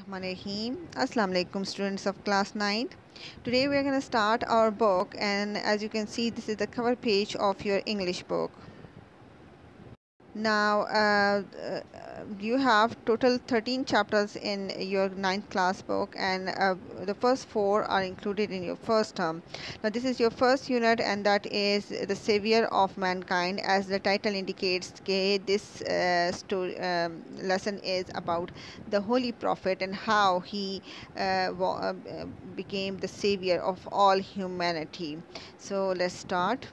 Bismillahirrahmanirrahim. Assalamu alaikum, students of class 9. Today we are going to start our book, and as you can see, this is the cover page of your English book. Now, you have total 13 chapters in your ninth class book, and the first 4 are included in your first term. Now, this is your first unit, and that is the Saviour of mankind. As the title indicates, this lesson is about the Holy Prophet and how he became the Saviour of all humanity. So, let's start.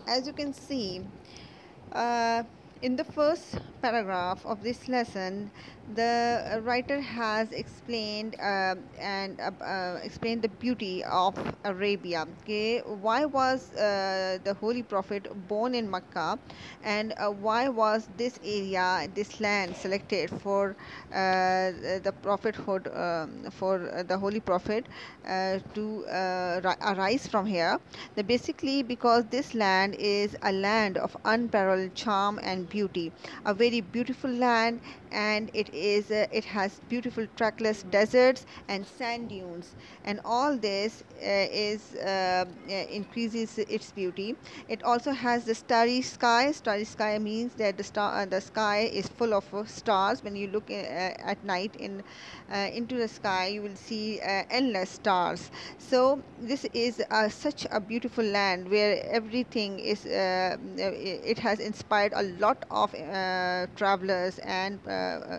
As you can see, uh, in the first paragraph of this lesson, the writer has explained explained the beauty of Arabia. Okay, why was the Holy Prophet born in Mecca, and why was this area, this land, selected for the prophethood, for the Holy Prophet to arise from here? Basically, because this land is a land of unparalleled charm and beauty, a very beautiful land, and it has beautiful trackless deserts and sand dunes, and all this increases its beauty. It also has the starry sky. Starry sky means that the sky is full of stars. When you look at night into the sky, you will see endless stars. So this is such a beautiful land where everything is it has inspired a lot of travelers and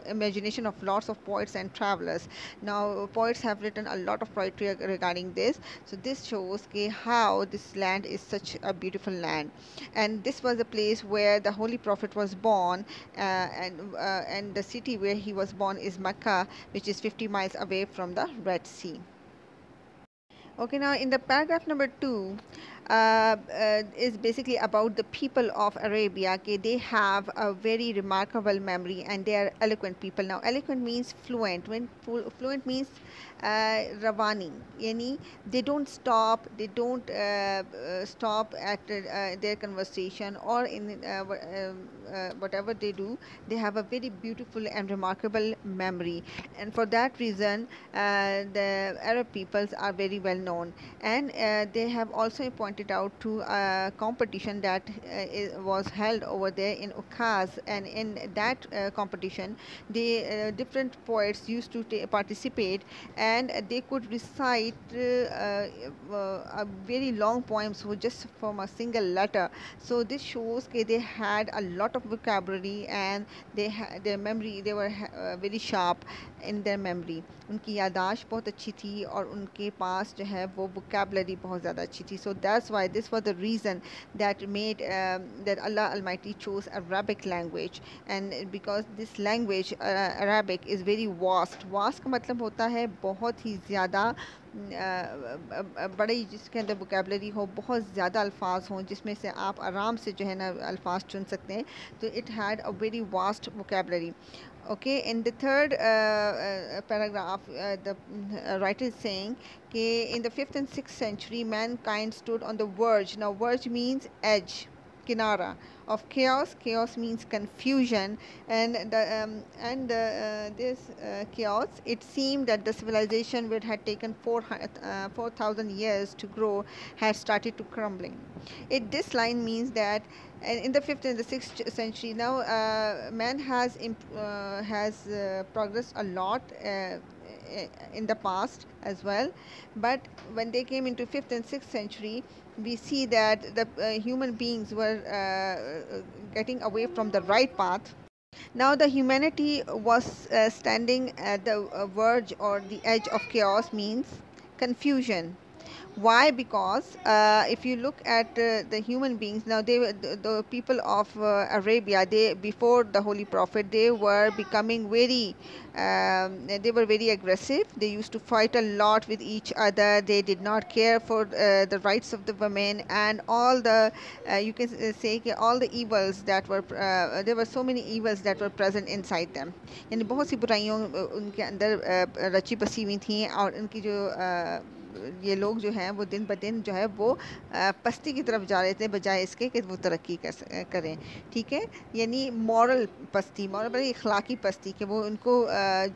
imagination of lots of poets and travelers. Now poets have written a lot of poetry regarding this, so this shows how this land is such a beautiful land. And this was a place where the Holy Prophet was born, and the city where he was born is Mecca, which is 50 miles away from the Red Sea. Okay, now in the paragraph number 2 is basically about the people of Arabia. Okay, they have a very remarkable memory and they are eloquent people. Now, eloquent means fluent. When fluent means ravani, yani they don't stop. They don't stop at their conversation or in whatever they do. They have a very beautiful and remarkable memory, and for that reason, the Arab peoples are very well known. And they have also pointed out to a competition that was held over there in Ukaz, and in that competition, the different poets used to participate, and they could recite a very long poems just from a single letter. So this shows that they had a lot of vocabulary, and their memory, they were very sharp in their memory. उनकी यादाश्त बहुत अच्छी थी और उनके पास जो है वो vocabulary बहुत ज़्यादा अच्छी थी. So that's why this was the reason that made that Allah Almighty chose Arabic language. And because this language Arabic is very vast. Vast का मतलब होता है बहुत ही ज़्यादा बड़ी, जिसके अंदर वोकेबलरी हो, बहुत ज़्यादा अल्फाज हों जिसमें से आप आराम से जो है ना अल्फाज चुन सकते हैं. तो it had a very vast vocabulary. Okay, in the third paragraph, the writer is saying that in the 5th and 6th century, mankind stood on the verge. Now, verge means edge, kinara, of chaos. Chaos means confusion, and this chaos. It seemed that the civilization, which had taken 4,000 years to grow, had started to crumbling. This line means that in the 5th and the 6th century, now man has progressed a lot in the past as well, but when they came into 5th and 6th century, we see that the human beings were getting away from the right path. Now the humanity was standing at the verge or the edge of chaos, means confusion. Why? Because if you look at the human beings, now they were the people of Arabia, they, before the Holy Prophet, they were becoming very they were very aggressive. They used to fight a lot with each other. They did not care for the rights of the women, and all the you can say all the evils that were there were so many evils that were present inside them. यानी बहुत सी बुराइयों उनके अंदर रची बसी हुई थी, और उनकी जो ये लोग जो हैं वो दिन ब दिन जो है वो पस्ती की तरफ जा रहे थे, बजाय इसके कि वो तरक्की करें। ठीक है, यानी मॉरल पस्ती, मॉरल मतलब इखलाकी पस्ती, कि वो उनको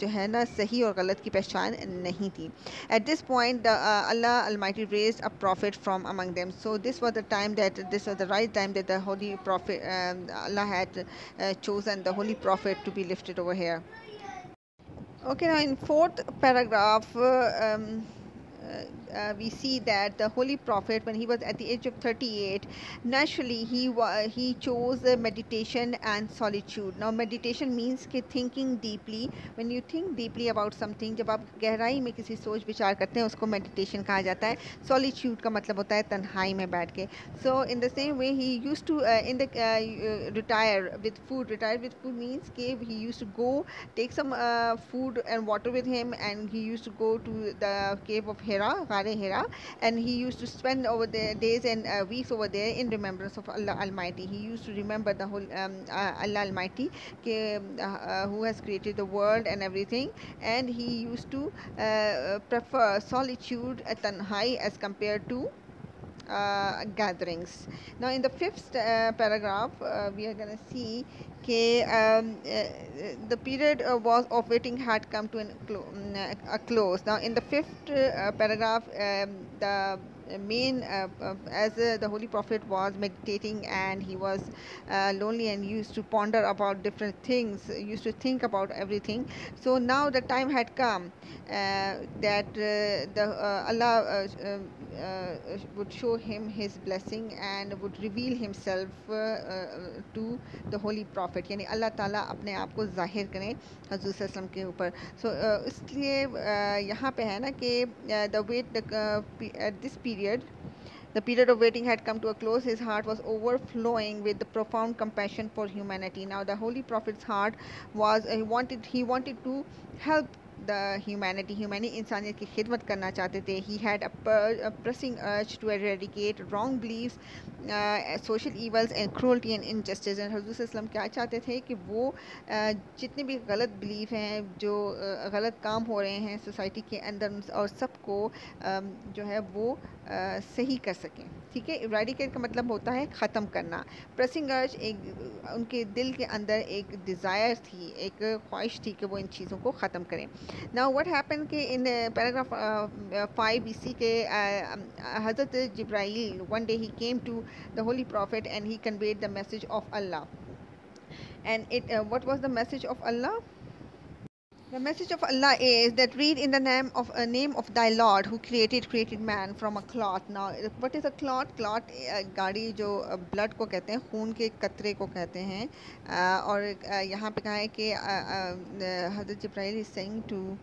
जो है ना सही और गलत की पहचान नहीं थी। At this point, Allah Almighty raised a prophet from among them. So this was the right time that the Holy Prophet, Allah had chosen the Holy Prophet to be lifted over here. Okay, now in fourth paragraph, we see that the Holy Prophet, when he was at the age of 38, naturally he chose meditation and solitude. Now meditation means कि thinking deeply. When you think deeply about something, जब आप गहराई में किसी सोच विचार करते हैं, उसको meditation कहा जाता है. Solitude का मतलब होता है तन्हाई में बैठ के. So in the same way, he used to retire with food. Retire with food means कि he used to go take some food and water with him, and he used to go to the cave of Hira, Ghar Hira, and he used to spend over there days and weeks over there in remembrance of Allah Almighty. He used to remember the whole Allah Almighty, who has created the world and everything, and he used to prefer solitude at Tanhai as compared to gatherings. Now, in the fifth paragraph, we are going to see the period was of waiting had come to a close. Now, in the fifth paragraph, the main as the Holy Prophet was meditating, and he was lonely and used to ponder about different things, used to think about everything. So now the time had come that Allah would show him his blessing and would reveal himself to the Holy Prophet, यानी अल्लाह ताला अपने आप को ज़ाहिर करें हज़ूर सल्लल्लाहु अलैहि वसल्लम के ऊपर. So इसलिए यहाँ पे है ना कि at this period, the period of waiting had come to a close. His heart was overflowing with the profound compassion for humanity. Now the Holy Prophet's heart was he wanted to help the humanity इंसानियत की खिदमत करना चाहते थे. He had a pressing urge to eradicate wrong beliefs, social evils and cruelty and injustice. And हज़ूर सल्लल्लाहु अलैहि वसल्लम क्या चाहते थे कि वो जितने भी गलत बिलीफ हैं, जो गलत काम हो रहे हैं सोसाइटी के अंदर, और सबको जो है वो सही कर सकें. ठीक है, इराडिकेट का मतलब होता है ख़त्म करना. प्रेसिंग अर्ज उनके दिल के अंदर एक डिज़ायर थी, एक ख्वाहिश थी कि वो इन चीज़ों को ख़त्म करें. नाउ व्हाट हैपन कि इन पैराग्राफ 5 we see के हज़रत Jibrail one day he came to the Holy Prophet and he conveyed the message of Allah. And what was the message of Allah? The message of Allah is that read in the name of thy Lord who created man from a cloth. Now, what is a cloth? Cloth गाड़ी जो blood को कहते हैं, खून के कतरे को कहते हैं. और यहाँ पे कहा है कि हज़रत जिब्राइल is saying to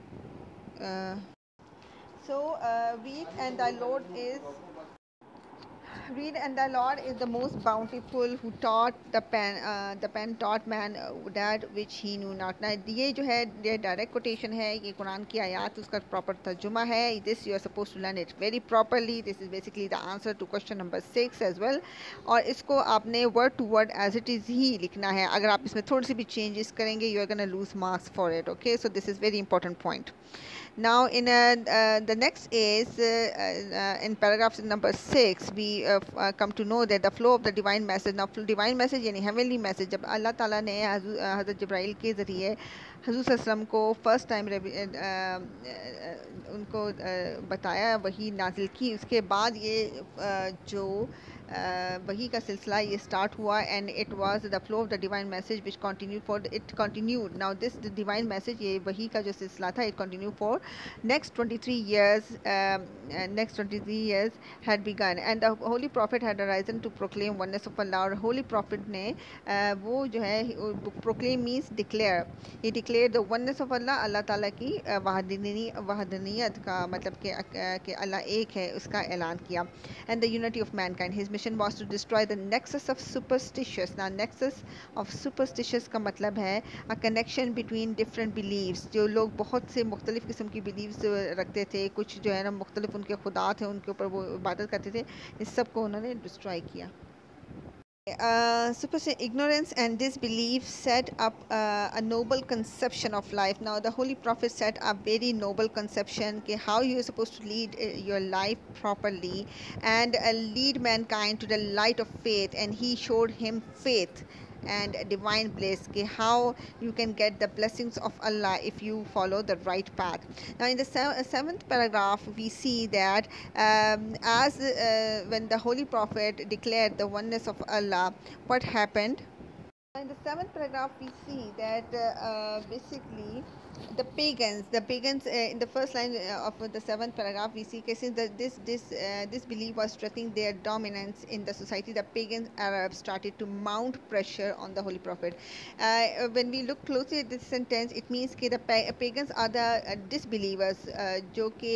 read, and the Lord is the most bountiful who taught the pen taught man that which he knew not. Now ये जो है ये direct quotation है, ये कुरान की आयत, उसका proper तर्जुमा है. This you are supposed to learn it very properly. This is basically the answer to question number 6 as well. और इसको आपने word to word as it is ही लिखना है. अगर आप इसमें थोड़ी सी भी changes करेंगे, you are going to lose marks for it. Okay, so this is very important point. Now in the next is in paragraph number 6 we come to know that the flow of the divine message. Now divine message यानी heavenly message, जब अल्लाह ताला ने हज़रत जिब्राइल के ज़रिए हज़ूर सल्लम को first time उनको बताया, वही नाजिल की, उसके बाद ये जो वही का सिलसिला ये स्टार्ट हुआ. And it was the flow of the divine message which continued. Now this the divine message, ये वही का जो सिलसिला था, it continue for next 23 years had begun, and the holy prophet had arisen to proclaim oneness of Allah. और holy prophet ने वो जो है proclaim means declare, he declared the oneness of Allah, अल्लाह ताला की वहदनीयत का मतलब कि अल्लाह एक है, उसका ऐलान किया. And the unity of mankind. His mission was to destroy the nexus of superstitious. Now nexus of superstitious का मतलब है a connection between different beliefs. जो लोग बहुत से मुख्तलिफ़ किस्म की beliefs रखते थे, कुछ जो है ना मुख्तलिफ़ उनके खुदा थे, उनके ऊपर वो इबादत करते थे, इस सब को उन्होंने डिस्ट्रॉय किया. Ignorance and disbelief set up a noble conception of life. Now, the Holy Prophet set a very noble conception कि how you are supposed to lead your life properly and lead mankind to the light of faith. And he showed him faith and divine bliss कि how you can get the blessings of Allah if you follow the right path. Now, in the seventh paragraph, we see that as when the Holy Prophet declared the oneness of Allah, what happened? In the seventh paragraph, we see that basically the pagans in the first line of the seventh paragraph, we see that since this belief was strengthening their dominance in the society, the pagan Arabs started to mount pressure on the Holy Prophet. When we look closely at this sentence, it means that the pagans are the disbelievers जो कि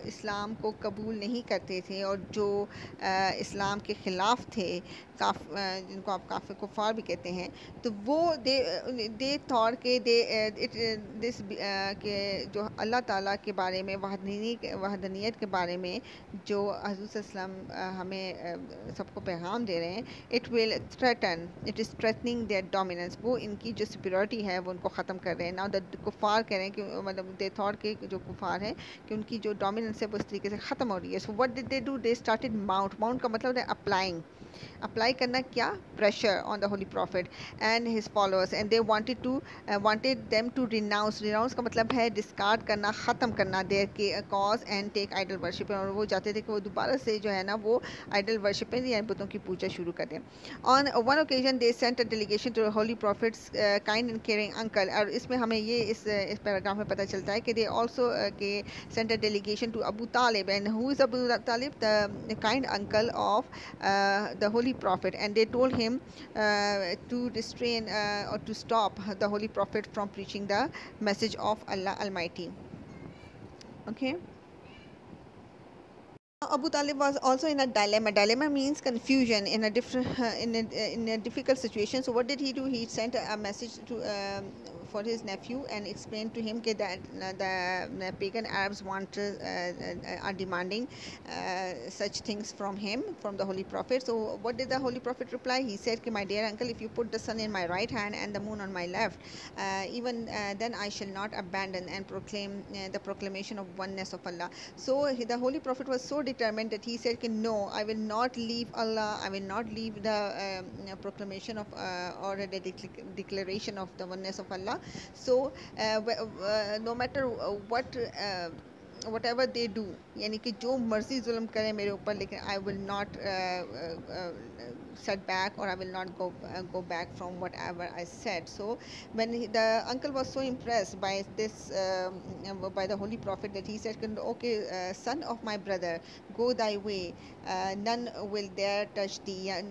इस्लाम को कबूल नहीं करते थे और जो इस्लाम के ख़िलाफ़ थे, जिनको आप काफ़िर कुफ़ार भी कहते हैं, तो वो दे थॉट के दे इट दिस के जो अल्लाह ताला के बारे में वहदनीयत के बारे में जो हज़रत सल्लम हमें सबको पैगाम दे रहे हैं, it is threatening there dominance, वो इनकी जो सुपीरियरिटी है वो उनको ख़त्म कर रहे हैं. नाउ द कुफ़ार कह रहे हैं कि मतलब दे थॉट के जो कुफ़ार हैं कि उनकी जो डोमिनेंस है वो इस तरीके से ख़त्म हो रही है. So what did they do? They started mount का मतलब है अप्लाई करना, क्या? Pressure on the holy prophet and his followers, and they wanted them to renounce का मतलब है डिस्कार्ड करना, ख़त्म करना देयर के cause and take idol worship. और वो चाहते थे कि वो दोबारा से जो है ना वो आइडल वर्शिप या बुतों की पूजा शुरू कर दें. On one occasion they sent a delegation to holy prophets kind and caring uncle. और इसमें हमें ये इस पैराग्राफ में पता चलता है कि दे ऑल्सो के sent a delegation to Abu Talib. And who is Abu Talib? The kind uncle of the holy prophet, and they told him to restrain or to stop the holy prophet from preaching the message of Allah Almighty. Okay. Abu Talib was also in a dilemma. Dilemma means confusion in a different in a difficult situation. So what did he do? He sent a message to for his nephew and explained to him that the pagan Arabs are demanding such things from him, from the Holy Prophet. So what did the Holy Prophet reply? He said, "My dear uncle, if you put the sun in my right hand and the moon on my left, even then I shall not abandon and proclaim the proclamation of oneness of Allah." So the Holy Prophet was so determined that he said, "No, I will not leave Allah. I will not leave the proclamation of or the declaration of the oneness of Allah." So no matter whatever they do, यानी कि जो मर्जी जुल्म करें मेरे ऊपर, लेकिन I will not set back, or I will not go back from whatever I said. So when the uncle was so impressed by this by the Holy Prophet, that he said, "Okay, son of my brother, go thy way, none will dare touch thee, and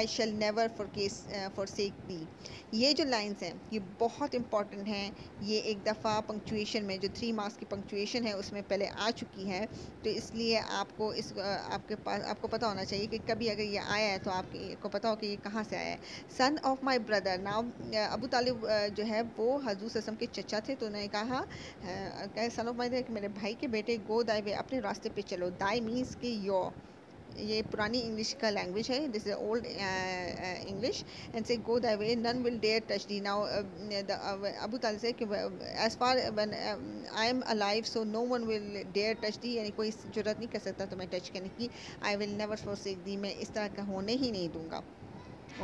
I shall never forsake thee." ये जो lines हैं ये बहुत important हैं. ये एक दफ़ा punctuation में जो 3 मार्क्स की पंक्चुएशन है उसमें पहले आ चुकी है, तो इसलिए आपको आपको पता होना चाहिए कि कभी अगर ये आया है तो आपको पता हो कि ये कहाँ से आया है. Son of my brother. Now Abu Talib जो है वो हजूर सल्लम के चचा थे, तो उन्होंने कहा सन ऑफ माई, मेरे भाई के बेटे, गो दाई वे, अपने रास्ते पे चलो. दाई मीन्स कि योर, ये पुरानी इंग्लिश का लैंग्वेज है, this is old English, and so go that way, none will dare touch thee. Now Abu Talib से कि as far when I am alive, so no one will dare touch thee, यानी कोई जरूरत नहीं कर सकता तुम्हें टच करने की. आई विल नेवर forsake दी, मैं इस तरह का होने ही नहीं दूंगा.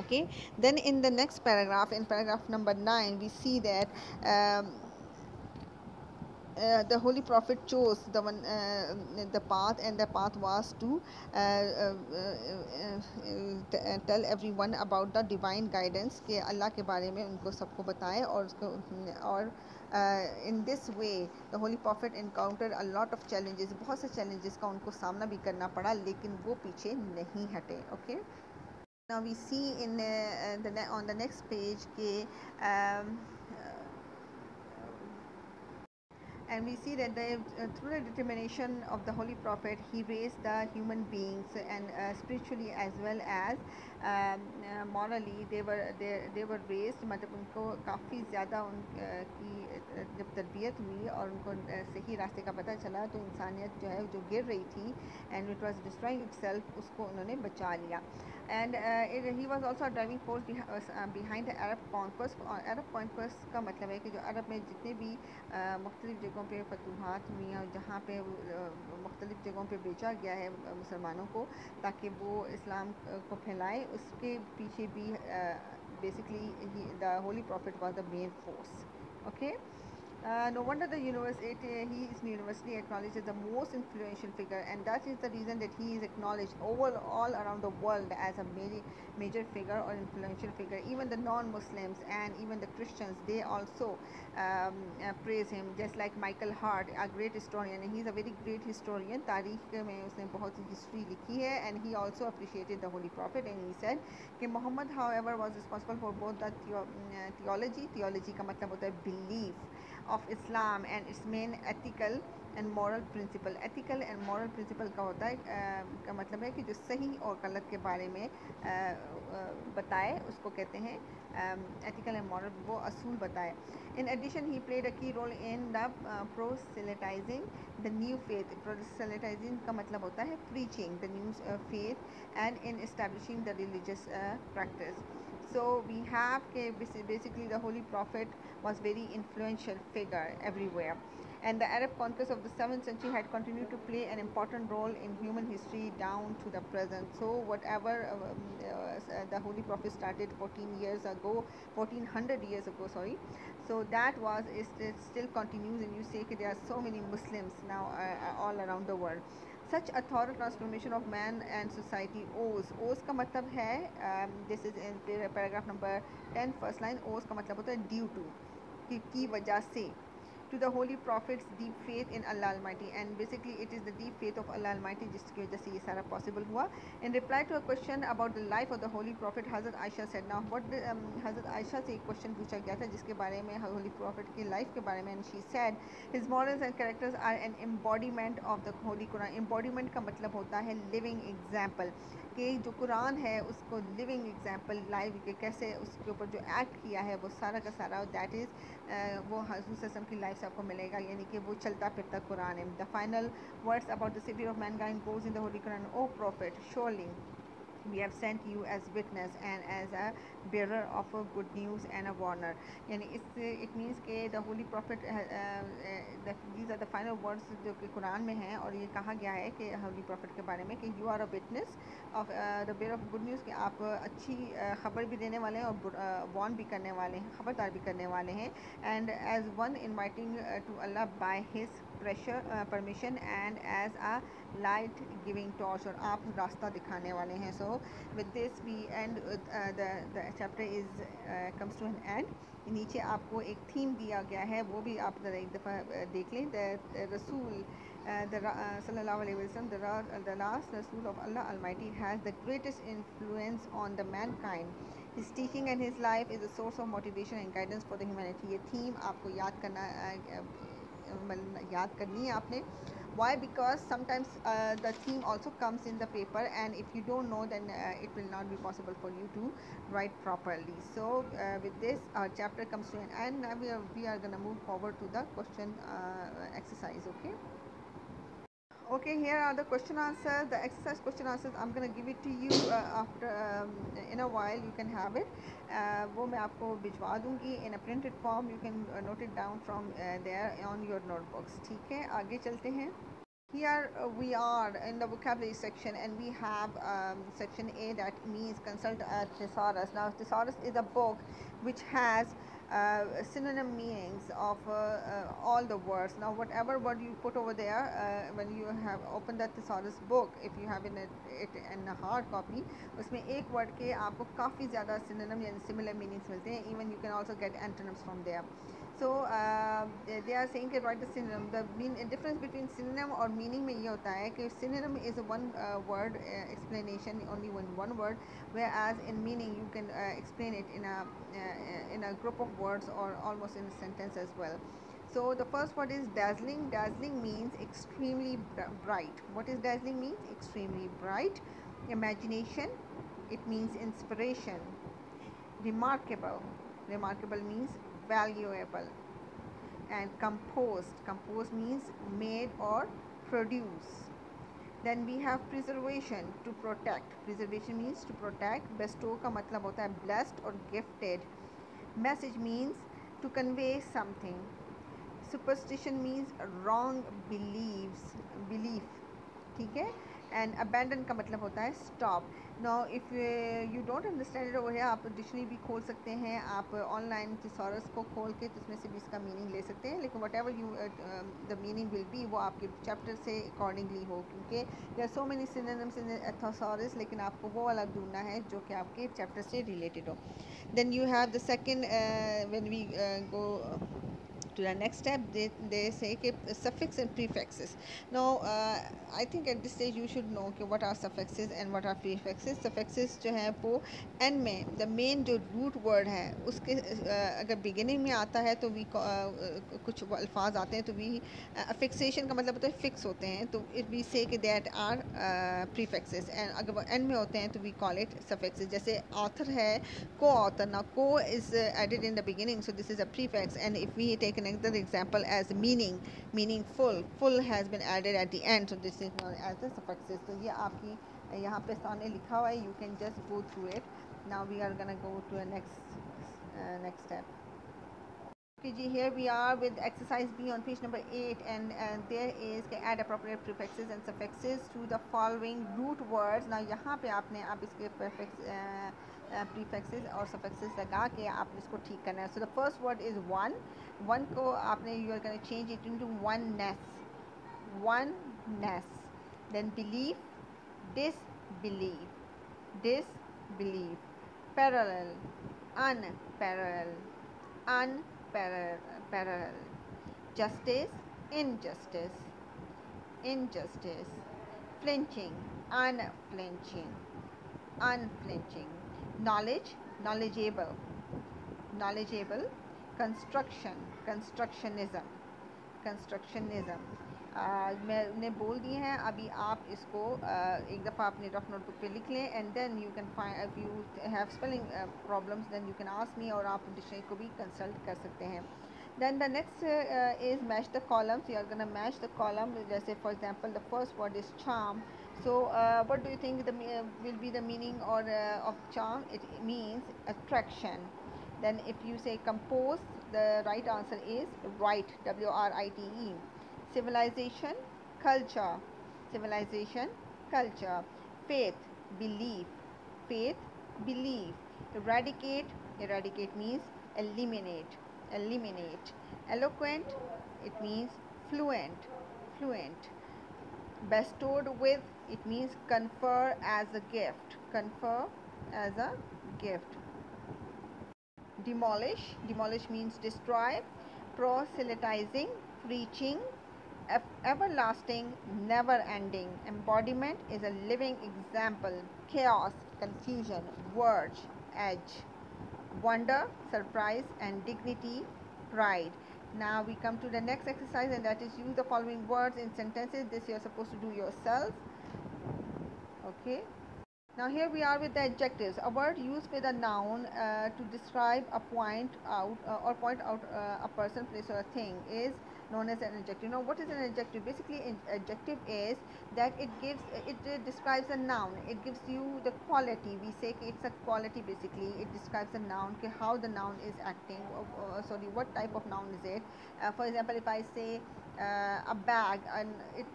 Okay, then in the next paragraph, in paragraph number 9, we see that the Holy Prophet chose the path, and the path was to tell everyone about the divine guidance, कि अल्लाह के बारे में उनको सबको बताए. और in this way the Holy Prophet encountered a lot of challenges. बहुत से challenges का उनको सामना भी करना पड़ा, लेकिन वो पीछे नहीं हटे. Okay, now we see in on the next page के and and we see that through the determination of the Holy Prophet, he raised the human beings, and spiritually as well as morally they were raised. मतलब उनको काफ़ी ज़्यादा उनकी जब तरबियत हुई और उनको सही रास्ते का पता चला, तो इंसानियत जो है जो गिर रही थी and it was destroying itself, उसको उन्होंने बचा लिया. And he was also driving force behind the Arab conquest. और अरब कॉन्क्वेस्ट का मतलब है कि जो अरब में जितने भी मुख्तलिफ़ जगहों पे फतूहात हुई हैं, जहाँ पे मुख्तलिफ़ जगहों पे भेजा गया है मुसलमानों को ताकि वो इस्लाम को फैलाएं, उसके पीछे भी basically the holy profit was the main force. Okay. No wonder the university, he is universally acknowledged as the most influential figure, and that is the reason that he is acknowledged all around the world as a major figure or influential figure. Even the non-Muslims and even the Christians, they also praise him. Just like Michael Hart, a great historian, and he is a very great historian. तारीख में उसने बहुत सी history लिखी है, and he also appreciated the Holy Prophet, and he said कि Muhammad, however, was responsible for both the theology का मतलब होता है belief of Islam and its main ethical and moral principle. Ethical and moral principle का होता है का मतलब है कि जो सही और गलत के बारे में बताए, उसको कहते हैं ethical and moral, वो असूल बताए. In addition, he played a key role in the proselytizing the new faith. Proselytizing का मतलब होता है preaching the new faith and in establishing the religious practice. So we have basically the Holy Prophet was very influential figure everywhere, and the Arab conquest of the 7th century had continued to play an important role in human history down to the present. So whatever the Holy Prophet started 1400 years ago, sorry, so that was it still continues, and you say that there are so many Muslims now all around the world. Such a thorough transformation of man and society owes का मतलब है this is in paragraph number 10 first line. owes का मतलब होता है due to, की वजह से, to the Holy Prophet's deep faith in Allah Almighty, and basically it is the deep faith of Allah Almighty जिसकी वजह से ये सारा possible हुआ. In reply to a question about the life of the Holy Prophet, Hazrat Aisha said, now what Hazrat Aisha से एक question पूछा गया था जिसके बारे में Holy Prophet की life के बारे में, and she said his morals and characters are an embodiment of the Holy Quran. Embodiment का मतलब होता है living example, कि जो कुरान है उसको लिविंग एग्जाम्पल लाइव के कैसे उसके ऊपर जो एक्ट किया है वो सारा का सारा दैट इज़ वो हज़रत सल्लल्लाहु की लाइफ से आपको मिलेगा, यानी कि वो चलता फिरता कुरान है. The final words about the saviour of mankind goes in the holy Quran. O prophet, surely we have sent you as witness and as a bearer of a good news and a warner. यानी इससे it means कि the holy prophet these are the final words जो कि कुरान में हैं, और ये कहा गया है कि holy prophet के बारे में कि you are a witness of the bearer of good news, कि आप अच्छी खबर भी देने वाले हैं और warn भी करने वाले हैं, खबरदार भी करने वाले हैं, and as one inviting to Allah by his permission and as a light giving torch, और आप रास्ता दिखाने वाले हैं. So with this we end the chapter is comes to an end. नीचे आपको एक थीम दिया गया है, वो भी आप ज़रा एक दफ़ा देख लें. the रसूल sallallahu alaihi wasallam, the last Rasul of Allah Almighty, has the greatest influence on the mankind. His teaching and his life is a source of motivation and guidance for the humanity. ये theme आपको याद करनी है आपने. Why? Because sometimes the theme also comes in the paper, and if you don't know, then it will not be possible for you to write properly. So with this our chapter comes to an end. Now we are going to move forward to the question exercise. Okay, here are the question answers, the exercise question answers. I'm going to give it to you after in a while. You can have it. वो मैं आपको भिजवा दूँगी in a printed form. You can note it down from there on your notebooks. ठीक है, आगे चलते हैं. Here we are in the vocabulary section, and we have section A, that means consult a thesaurus. Now thesaurus is a book which has synonym meanings of all the words. Now whatever word you put over there, when you have opened the thesaurus book, if you have it in a hard copy, उसमें एक word के आपको काफ़ी ज़्यादा synonym and similar meanings मिलते हैं. Even you can also get antonyms from there. So they are saying that write the synonym. The difference between synonym और meaning में ये होता है कि synonym is a one word explanation, only one word, whereas in meaning you can explain it in a group of words or almost in a sentence as well. So the first word is dazzling. Dazzling means extremely bright. What is dazzling means? Extremely bright. Imagination, it means inspiration. Remarkable. Remarkable means valuable. And composed. Composed means made or produce. Then we have preservation, to protect. Preservation means to protect. Bestow का मतलब होता है blessed or gifted. Message means to convey something. Superstition means wrong belief. ठीक है. And abandon का मतलब होता है stop. Now if you don't understand it over here, आप डिक्शनरी भी खोल सकते हैं, आप ऑनलाइन थिसॉरस को खोल के उसमें से भी इसका मीनिंग ले सकते हैं, लेकिन whatever you the meaning will be वो आपके चैप्टर से अकॉर्डिंगली हो, क्योंकि there are so many synonyms in thesaurus, लेकिन आपको वो वाला ढूंढना है जो कि आपके चैप्टर से रिलेटेड हो. Then you have the second, when we go to the next step, they say कि suffix and prefixes. Now I think at this stage you should know कि what are suffixes and what are prefixes. Suffixes जो है वो n में the main जो root word है उसके अगर beginning में आता है तो we कुछ अल्फाज आते हैं तो we affixation का मतलब होता है fix होते हैं, तो we say कि that are prefixes, and अगर वो n में होते हैं तो we call it suffixes. जैसे author है co-author. Now co is added in the beginning, so this is a prefix, and if we take another example as meaningful, full has been added at the end, so this is known as the suffixes. So ये आपकी यहाँ पे सामने लिखा हुआ है, you can just go through it. Now we are gonna go to the next step. Okay, here we are with exercise B on page number 8, and there is add appropriate prefixes and suffixes to the following root words. Now यहाँ पे आपने आप इसके prefixes और suffixes लगा के आपने इसको ठीक करना है. So the first word is one. One को आपने you are going to change it into oneness. Oneness. Then belief, disbelief, disbelief. Parallel, unparallel, unparallel. Justice, injustice, injustice. Flinching, unflinching, unflinching. Knowledge, knowledgeable, knowledgeable. Construction, constructionism, constructionism. मैंने बोल दिए हैं, अभी आप इसको एक दफ़ा अपने रफ नोटबुक पे लिख लें, and then you can find, if you have spelling problems then you can ask me, और आप डिक्शनरी को भी कंसल्ट कर सकते हैं. Then the next is match the columns. You are going to match the column. जैसे for example the first word is charm. So what do you think will be the meaning of charm? It means attraction. Then if you say compose, the right answer is write, W-R-I-T-E. Civilization, culture, civilization, culture. Faith, belief, faith, belief. Eradicate, eradicate means eliminate, eliminate. Eloquent, it means fluent, fluent. Bestowed with, it means confer as a gift, confer as a gift. Demolish, demolish means destroy. Proselytizing, preaching. Everlasting, never ending. Embodiment is a living example. Chaos, confusion. Verge, edge. Wonder, surprise, and dignity, pride. Now we come to the next exercise, and that is use the following words in sentences. This you are supposed to do yourself. Okay. Now here we are with the adjectives. A word used with a noun to describe a point out or point out a person, place, or a thing is known as an adjective. Now what is an adjective? Basically an adjective is that it describes a noun. It gives you the quality. We say it's a quality basically. It describes a noun, how the noun is acting. Sorry, what type of noun is it? For example, if I say a bag, and it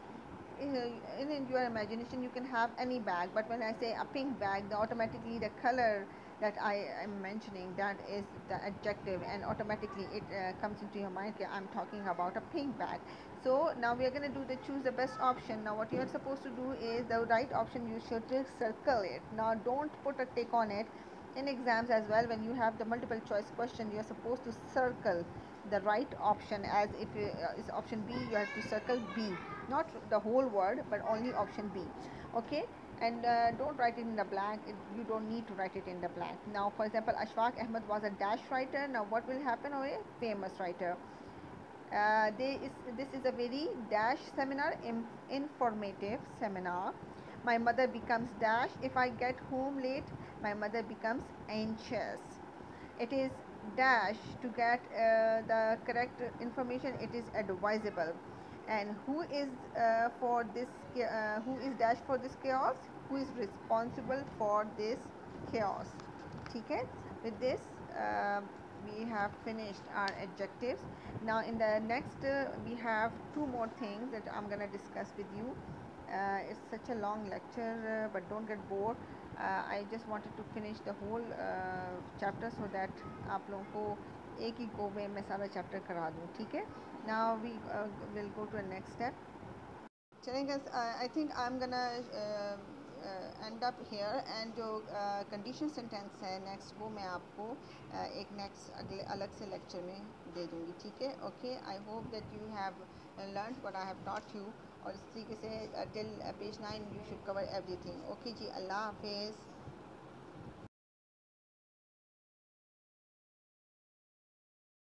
in your imagination you can have any bag, but when I say a pink bag, automatically the color that I am mentioning, that is the adjective, and automatically it comes into your mind, okay, I'm talking about a pink bag. So now we are going to do the choose the best option. Now what you are supposed to do is the right option, you should circle it. Now don't put a tick on it. In exams as well, when you have the multiple choice question, you are supposed to circle the right option, as if is option B, you have to circle B, not the whole word but only option B. Okay, and don't write it in the blank. You don't need to write it in the blank. Now for example, Ashfaq Ahmed was a dash writer. Now what will happen? Or a famous writer. This is a very dash seminar, informative seminar. My mother becomes dash. If I get home late, my mother becomes anxious. It is dash to get the correct information. It is advisable. And who is dash for this chaos? Who is responsible for this chaos? Okay. With this, we have finished our adjectives. Now in the next we have two more things that I'm gonna discuss with you. It's such a long lecture, but don't get bored. I just wanted to finish the whole chapter so that आप लोगों को एक ही go में मैं सारा chapter करा दूँ, ठीक है? Now we will go to the next step. चलेंगे. I think I'm gonna end up here, and जो condition sentence है next, वो मैं आपको एक next अगले अलग से lecture में दे दूँगी, ठीक है? Okay, I hope that you have learned what I have taught you, और इस तरीके से till page 9 you should cover everything. Okay जी, अल्लाह हाफिज़.